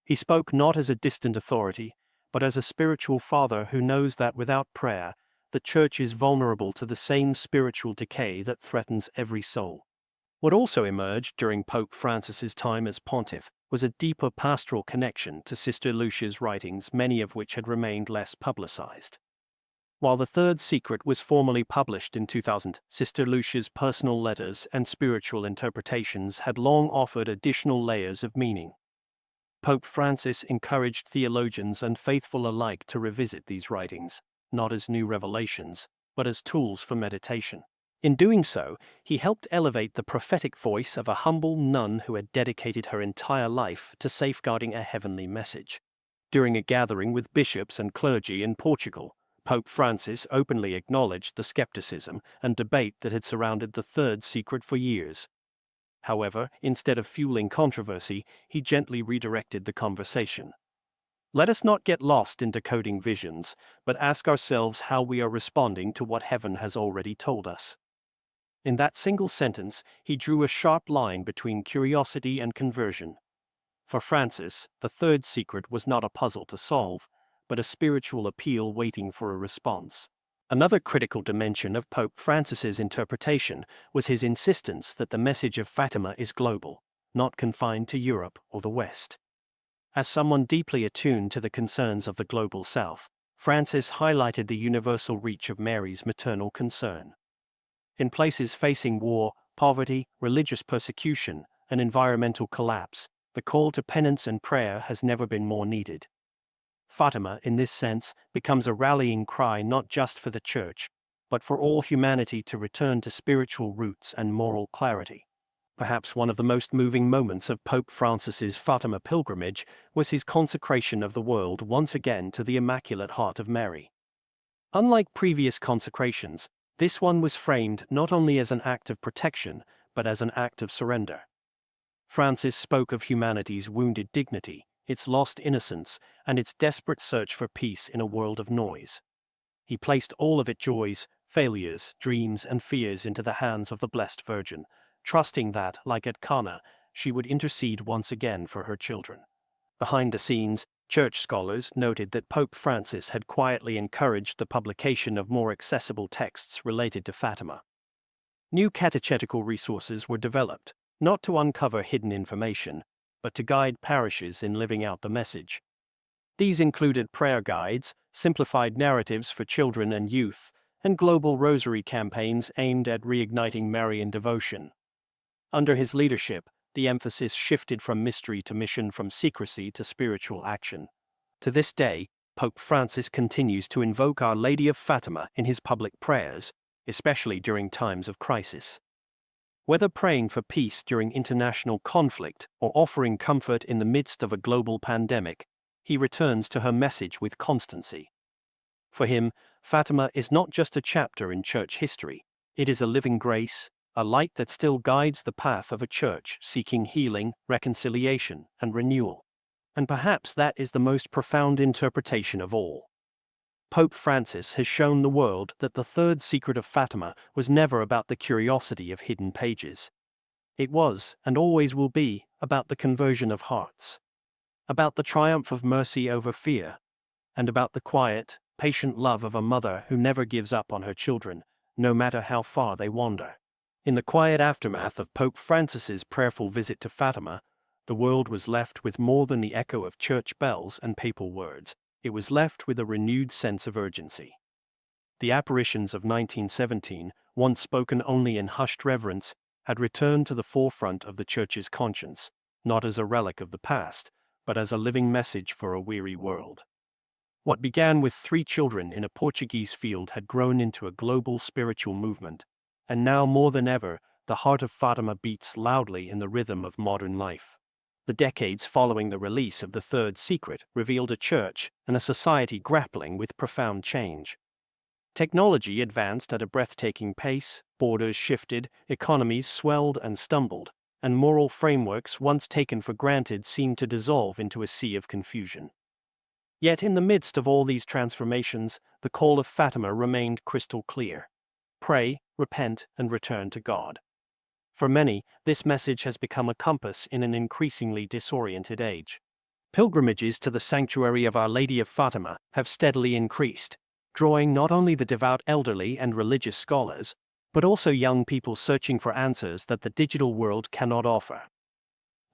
He spoke not as a distant authority, but as a spiritual father who knows that without prayer, the Church is vulnerable to the same spiritual decay that threatens every soul. What also emerged during Pope Francis's time as pontiff was a deeper pastoral connection to Sister Lucia's writings, many of which had remained less publicized. While The Third Secret was formally published in 2000, Sister Lucia's personal letters and spiritual interpretations had long offered additional layers of meaning. Pope Francis encouraged theologians and faithful alike to revisit these writings, not as new revelations, but as tools for meditation. In doing so, he helped elevate the prophetic voice of a humble nun who had dedicated her entire life to safeguarding a heavenly message. During a gathering with bishops and clergy in Portugal, Pope Francis openly acknowledged the skepticism and debate that had surrounded the Third Secret for years. However, instead of fueling controversy, he gently redirected the conversation. Let us not get lost in decoding visions, but ask ourselves how we are responding to what heaven has already told us. In that single sentence, he drew a sharp line between curiosity and conversion. For Francis, the Third Secret was not a puzzle to solve, but a spiritual appeal waiting for a response. Another critical dimension of Pope Francis's interpretation was his insistence that the message of Fatima is global, not confined to Europe or the West. As someone deeply attuned to the concerns of the global South, Francis highlighted the universal reach of Mary's maternal concern. In places facing war, poverty, religious persecution, and environmental collapse, the call to penance and prayer has never been more needed. Fatima, in this sense, becomes a rallying cry not just for the Church, but for all humanity to return to spiritual roots and moral clarity. Perhaps one of the most moving moments of Pope Francis's Fatima pilgrimage was his consecration of the world once again to the Immaculate Heart of Mary. Unlike previous consecrations, this one was framed not only as an act of protection, but as an act of surrender. Francis spoke of humanity's wounded dignity, its lost innocence, and its desperate search for peace in a world of noise. He placed all of its joys, failures, dreams, and fears into the hands of the Blessed Virgin, trusting that, like at Cana, she would intercede once again for her children. Behind the scenes, church scholars noted that Pope Francis had quietly encouraged the publication of more accessible texts related to Fatima. New catechetical resources were developed, not to uncover hidden information, but to guide parishes in living out the message. These included prayer guides, simplified narratives for children and youth, and global rosary campaigns aimed at reigniting Marian devotion. Under his leadership, the emphasis shifted from mystery to mission, from secrecy to spiritual action. To this day, Pope Francis continues to invoke Our Lady of Fatima in his public prayers, especially during times of crisis. Whether praying for peace during international conflict or offering comfort in the midst of a global pandemic, he returns to her message with constancy. For him, Fatima is not just a chapter in church history, it is a living grace, a light that still guides the path of a church seeking healing, reconciliation, and renewal. And perhaps that is the most profound interpretation of all. Pope Francis has shown the world that the Third Secret of Fatima was never about the curiosity of hidden pages. It was, and always will be, about the conversion of hearts. About the triumph of mercy over fear. And about the quiet, patient love of a mother who never gives up on her children, no matter how far they wander. In the quiet aftermath of Pope Francis's prayerful visit to Fatima, the world was left with more than the echo of church bells and papal words. It was left with a renewed sense of urgency. The apparitions of 1917, once spoken only in hushed reverence, had returned to the forefront of the Church's conscience, not as a relic of the past, but as a living message for a weary world. What began with 3 children in a Portuguese field had grown into a global spiritual movement, and now more than ever, the heart of Fatima beats loudly in the rhythm of modern life. The decades following the release of The Third Secret revealed a church and a society grappling with profound change. Technology advanced at a breathtaking pace, borders shifted, economies swelled and stumbled, and moral frameworks once taken for granted seemed to dissolve into a sea of confusion. Yet in the midst of all these transformations, the call of Fatima remained crystal clear. Pray, repent, and return to God. For many, this message has become a compass in an increasingly disoriented age. Pilgrimages to the sanctuary of Our Lady of Fatima have steadily increased, drawing not only the devout elderly and religious scholars, but also young people searching for answers that the digital world cannot offer.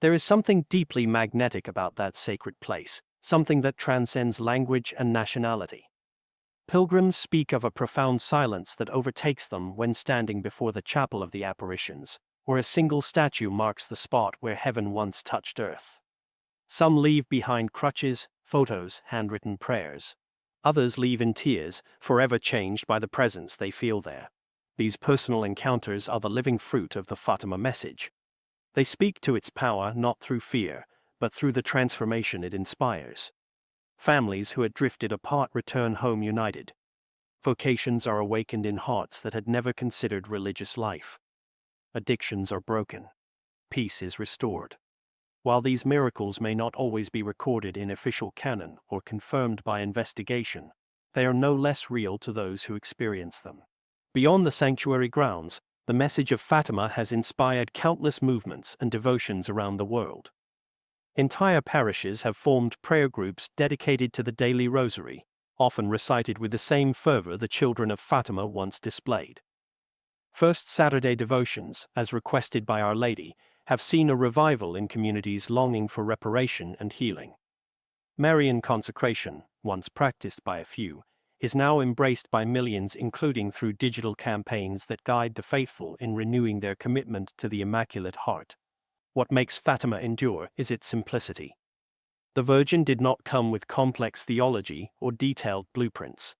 There is something deeply magnetic about that sacred place, something that transcends language and nationality. Pilgrims speak of a profound silence that overtakes them when standing before the chapel of the apparitions, where a single statue marks the spot where heaven once touched earth. Some leave behind crutches, photos, handwritten prayers. Others leave in tears, forever changed by the presence they feel there. These personal encounters are the living fruit of the Fatima message. They speak to its power not through fear, but through the transformation it inspires. Families who had drifted apart return home united. Vocations are awakened in hearts that had never considered religious life. Addictions are broken. Peace is restored. While these miracles may not always be recorded in official canon or confirmed by investigation, they are no less real to those who experience them. Beyond the sanctuary grounds, the message of Fatima has inspired countless movements and devotions around the world. Entire parishes have formed prayer groups dedicated to the daily rosary, often recited with the same fervor the children of Fatima once displayed. First Saturday devotions, as requested by Our Lady, have seen a revival in communities longing for reparation and healing. Marian consecration, once practiced by a few, is now embraced by millions, including through digital campaigns that guide the faithful in renewing their commitment to the Immaculate Heart. What makes Fatima endure is its simplicity. The Virgin did not come with complex theology or detailed blueprints.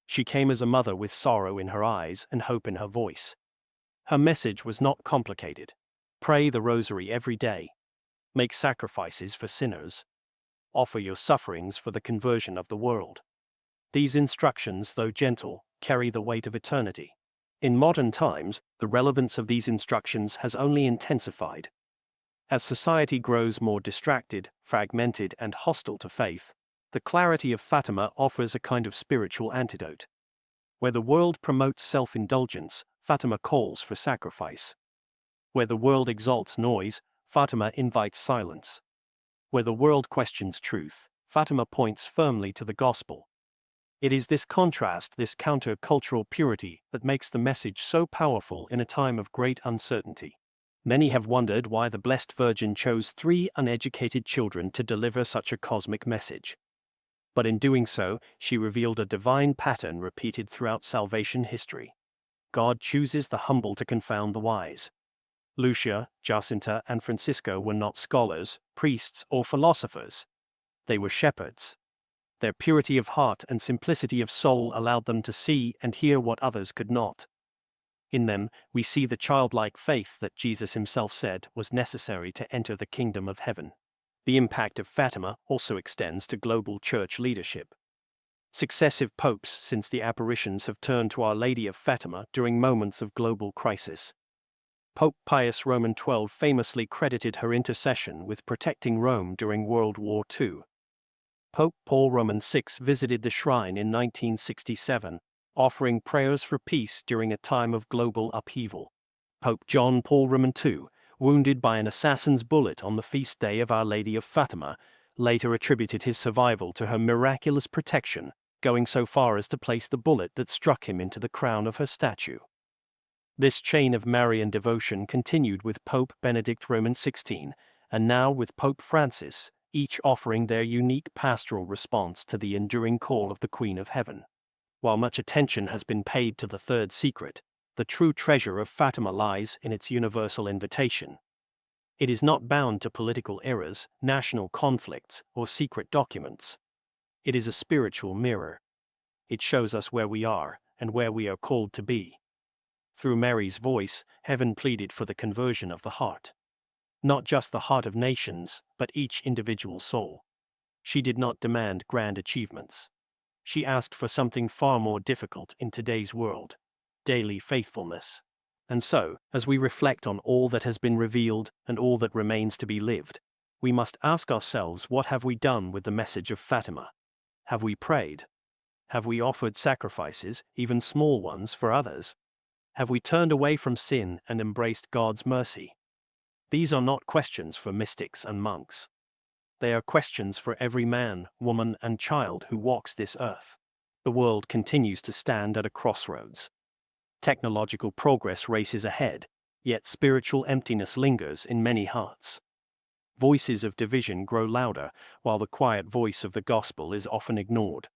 She came as a mother with sorrow in her eyes and hope in her voice. Her message was not complicated. Pray the rosary every day. Make sacrifices for sinners. Offer your sufferings for the conversion of the world. These instructions, though gentle, carry the weight of eternity. In modern times, the relevance of these instructions has only intensified. As society grows more distracted, fragmented, and hostile to faith, the clarity of Fatima offers a kind of spiritual antidote. Where the world promotes self-indulgence, Fatima calls for sacrifice. Where the world exalts noise, Fatima invites silence. Where the world questions truth, Fatima points firmly to the gospel. It is this contrast, this counter-cultural purity, that makes the message so powerful in a time of great uncertainty. Many have wondered why the Blessed Virgin chose 3 uneducated children to deliver such a cosmic message. But in doing so, she revealed a divine pattern repeated throughout salvation history. God chooses the humble to confound the wise. Lucia, Jacinta, and Francisco were not scholars, priests, or philosophers. They were shepherds. Their purity of heart and simplicity of soul allowed them to see and hear what others could not. In them, we see the childlike faith that Jesus himself said was necessary to enter the kingdom of heaven. The impact of Fatima also extends to global church leadership. Successive popes since the apparitions have turned to Our Lady of Fatima during moments of global crisis. Pope Pius Roman XII famously credited her intercession with protecting Rome during World War II. Pope Paul Roman VI visited the shrine in 1967, offering prayers for peace during a time of global upheaval. Pope John Paul Roman II, wounded by an assassin's bullet on the feast day of Our Lady of Fatima, later attributed his survival to her miraculous protection, going so far as to place the bullet that struck him into the crown of her statue. This chain of Marian devotion continued with Pope Benedict Roman XVI, and now with Pope Francis, each offering their unique pastoral response to the enduring call of the Queen of Heaven. While much attention has been paid to the third secret, the true treasure of Fatima lies in its universal invitation. It is not bound to political errors, national conflicts, or secret documents. It is a spiritual mirror. It shows us where we are and where we are called to be. Through Mary's voice, heaven pleaded for the conversion of the heart. Not just the heart of nations, but each individual soul. She did not demand grand achievements. She asked for something far more difficult in today's world: daily faithfulness. And so, as we reflect on all that has been revealed and all that remains to be lived, we must ask ourselves, what have we done with the message of Fatima? Have we prayed? Have we offered sacrifices, even small ones, for others? Have we turned away from sin and embraced God's mercy? These are not questions for mystics and monks. They are questions for every man, woman, and child who walks this earth. The world continues to stand at a crossroads. Technological progress races ahead, yet spiritual emptiness lingers in many hearts. Voices of division grow louder, while the quiet voice of the gospel is often ignored.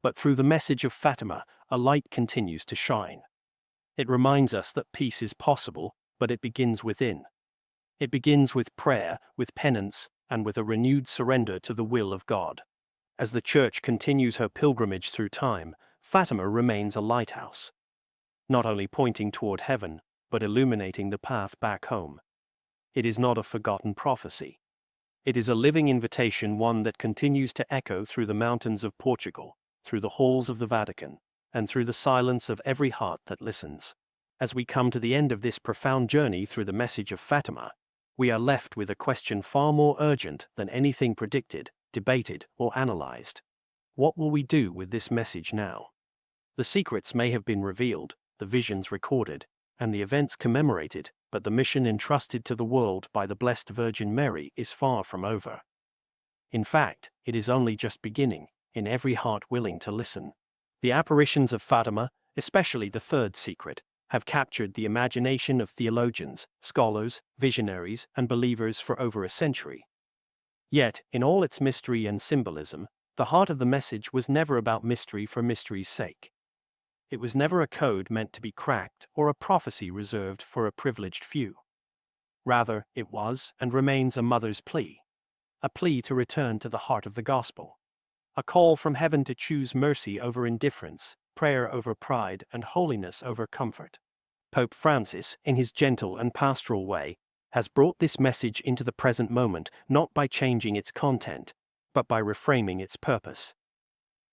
But through the message of Fatima, a light continues to shine. It reminds us that peace is possible, but it begins within. It begins with prayer, with penance, and with a renewed surrender to the will of God. As the Church continues her pilgrimage through time, Fatima remains a lighthouse, not only pointing toward heaven, but illuminating the path back home. It is not a forgotten prophecy. It is a living invitation, one that continues to echo through the mountains of Portugal, through the halls of the Vatican, and through the silence of every heart that listens. As we come to the end of this profound journey through the message of Fatima, we are left with a question far more urgent than anything predicted, debated, or analyzed. What will we do with this message now? The secrets may have been revealed, the visions recorded, and the events commemorated, but the mission entrusted to the world by the Blessed Virgin Mary is far from over. In fact, it is only just beginning, in every heart willing to listen. The apparitions of Fatima, especially the Third Secret, have captured the imagination of theologians, scholars, visionaries, and believers for over a century. Yet, in all its mystery and symbolism, the heart of the message was never about mystery for mystery's sake. It was never a code meant to be cracked or a prophecy reserved for a privileged few. Rather, it was and remains a mother's plea. A plea to return to the heart of the gospel. A call from heaven to choose mercy over indifference, prayer over pride, and holiness over comfort. Pope Francis, in his gentle and pastoral way, has brought this message into the present moment not by changing its content, but by reframing its purpose.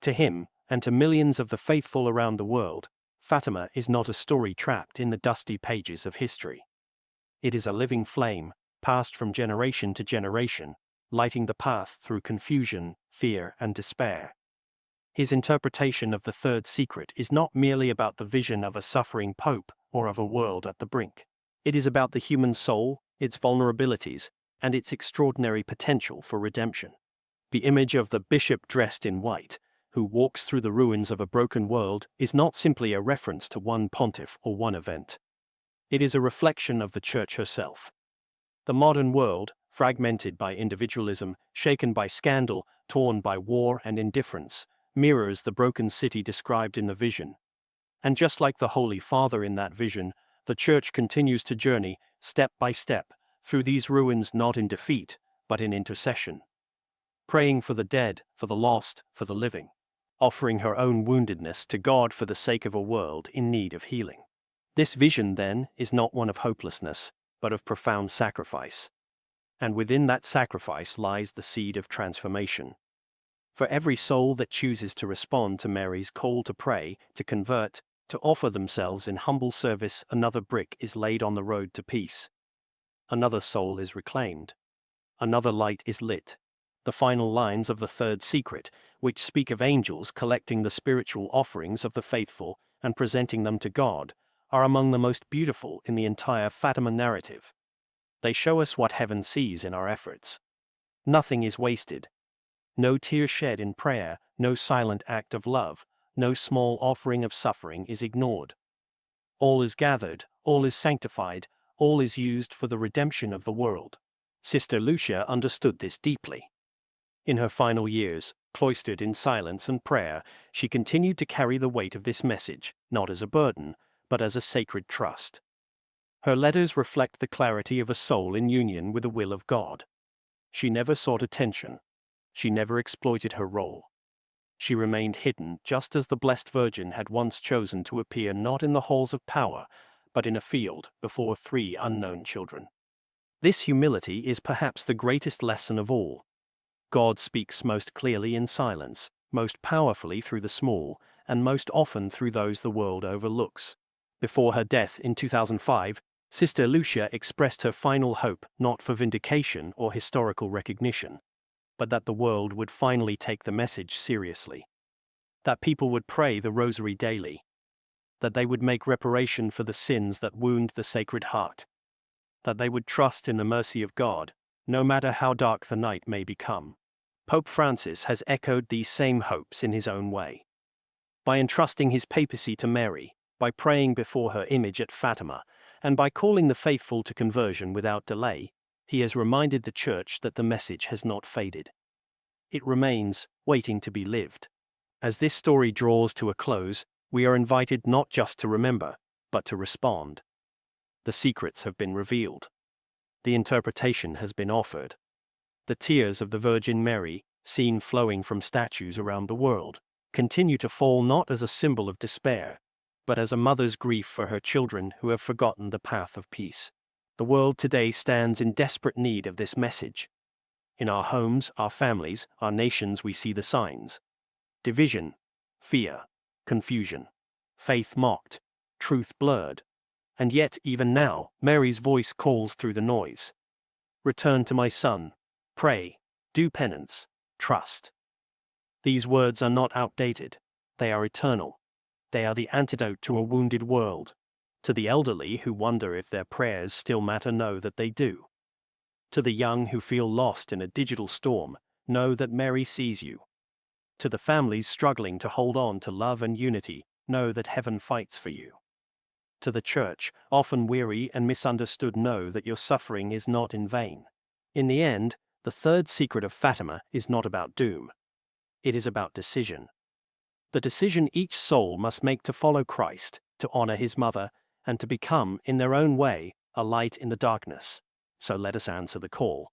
To him, and to millions of the faithful around the world, Fatima is not a story trapped in the dusty pages of history. It is a living flame, passed from generation to generation, lighting the path through confusion, fear, and despair. His interpretation of the Third Secret is not merely about the vision of a suffering pope or of a world at the brink. It is about the human soul, its vulnerabilities, and its extraordinary potential for redemption. The image of the bishop dressed in white, who walks through the ruins of a broken world, is not simply a reference to one pontiff or one event. It is a reflection of the Church herself. The modern world, fragmented by individualism, shaken by scandal, torn by war and indifference, mirrors the broken city described in the vision. And just like the Holy Father in that vision, the Church continues to journey, step by step, through these ruins, not in defeat, but in intercession. Praying for the dead, for the lost, for the living. Offering her own woundedness to God for the sake of a world in need of healing. This vision, then, is not one of hopelessness, but of profound sacrifice. And within that sacrifice lies the seed of transformation. For every soul that chooses to respond to Mary's call to pray, to convert, to offer themselves in humble service, another brick is laid on the road to peace. Another soul is reclaimed. Another light is lit. The final lines of the Third Secret, which speak of angels collecting the spiritual offerings of the faithful and presenting them to God, are among the most beautiful in the entire Fatima narrative. They show us what heaven sees in our efforts. Nothing is wasted. No tear shed in prayer, no silent act of love, no small offering of suffering is ignored. All is gathered, all is sanctified, all is used for the redemption of the world. Sister Lucia understood this deeply. In her final years, cloistered in silence and prayer, she continued to carry the weight of this message, not as a burden, but as a sacred trust. Her letters reflect the clarity of a soul in union with the will of God. She never sought attention. She never exploited her role. She remained hidden, just as the Blessed Virgin had once chosen to appear not in the halls of power, but in a field before 3 unknown children. This humility is perhaps the greatest lesson of all. God speaks most clearly in silence, most powerfully through the small, and most often through those the world overlooks. Before her death in 2005, Sister Lucia expressed her final hope not for vindication or historical recognition, but that the world would finally take the message seriously. That people would pray the rosary daily. That they would make reparation for the sins that wound the Sacred Heart. That they would trust in the mercy of God, no matter how dark the night may become. Pope Francis has echoed these same hopes in his own way. By entrusting his papacy to Mary, by praying before her image at Fatima, and by calling the faithful to conversion without delay, he has reminded the Church that the message has not faded. It remains, waiting to be lived. As this story draws to a close, we are invited not just to remember, but to respond. The secrets have been revealed. The interpretation has been offered. The tears of the Virgin Mary, seen flowing from statues around the world, continue to fall not as a symbol of despair, but as a mother's grief for her children who have forgotten the path of peace. The world today stands in desperate need of this message. In our homes, our families, our nations, we see the signs. Division, fear, confusion, faith mocked, truth blurred. And yet, even now, Mary's voice calls through the noise. Return to my son. Pray. Do penance. Trust. These words are not outdated. They are eternal. They are the antidote to a wounded world. To the elderly who wonder if their prayers still matter, know that they do. To the young who feel lost in a digital storm, know that Mary sees you. To the families struggling to hold on to love and unity, know that heaven fights for you. To the church, often weary and misunderstood, know that your suffering is not in vain. In the end, the third secret of Fatima is not about doom. It is about decision. The decision each soul must make to follow Christ, to honor his mother, and to become, in their own way, a light in the darkness. So let us answer the call.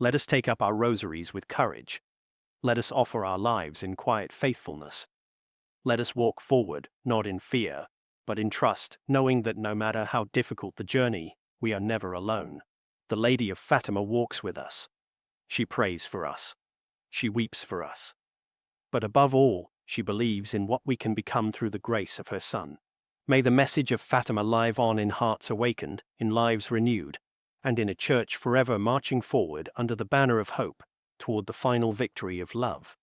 Let us take up our rosaries with courage. Let us offer our lives in quiet faithfulness. Let us walk forward, not in fear, but in trust, knowing that no matter how difficult the journey, we are never alone. The Lady of Fatima walks with us. She prays for us. She weeps for us. But above all, she believes in what we can become through the grace of her Son. May the message of Fatima live on in hearts awakened, in lives renewed, and in a church forever marching forward under the banner of hope, toward the final victory of love.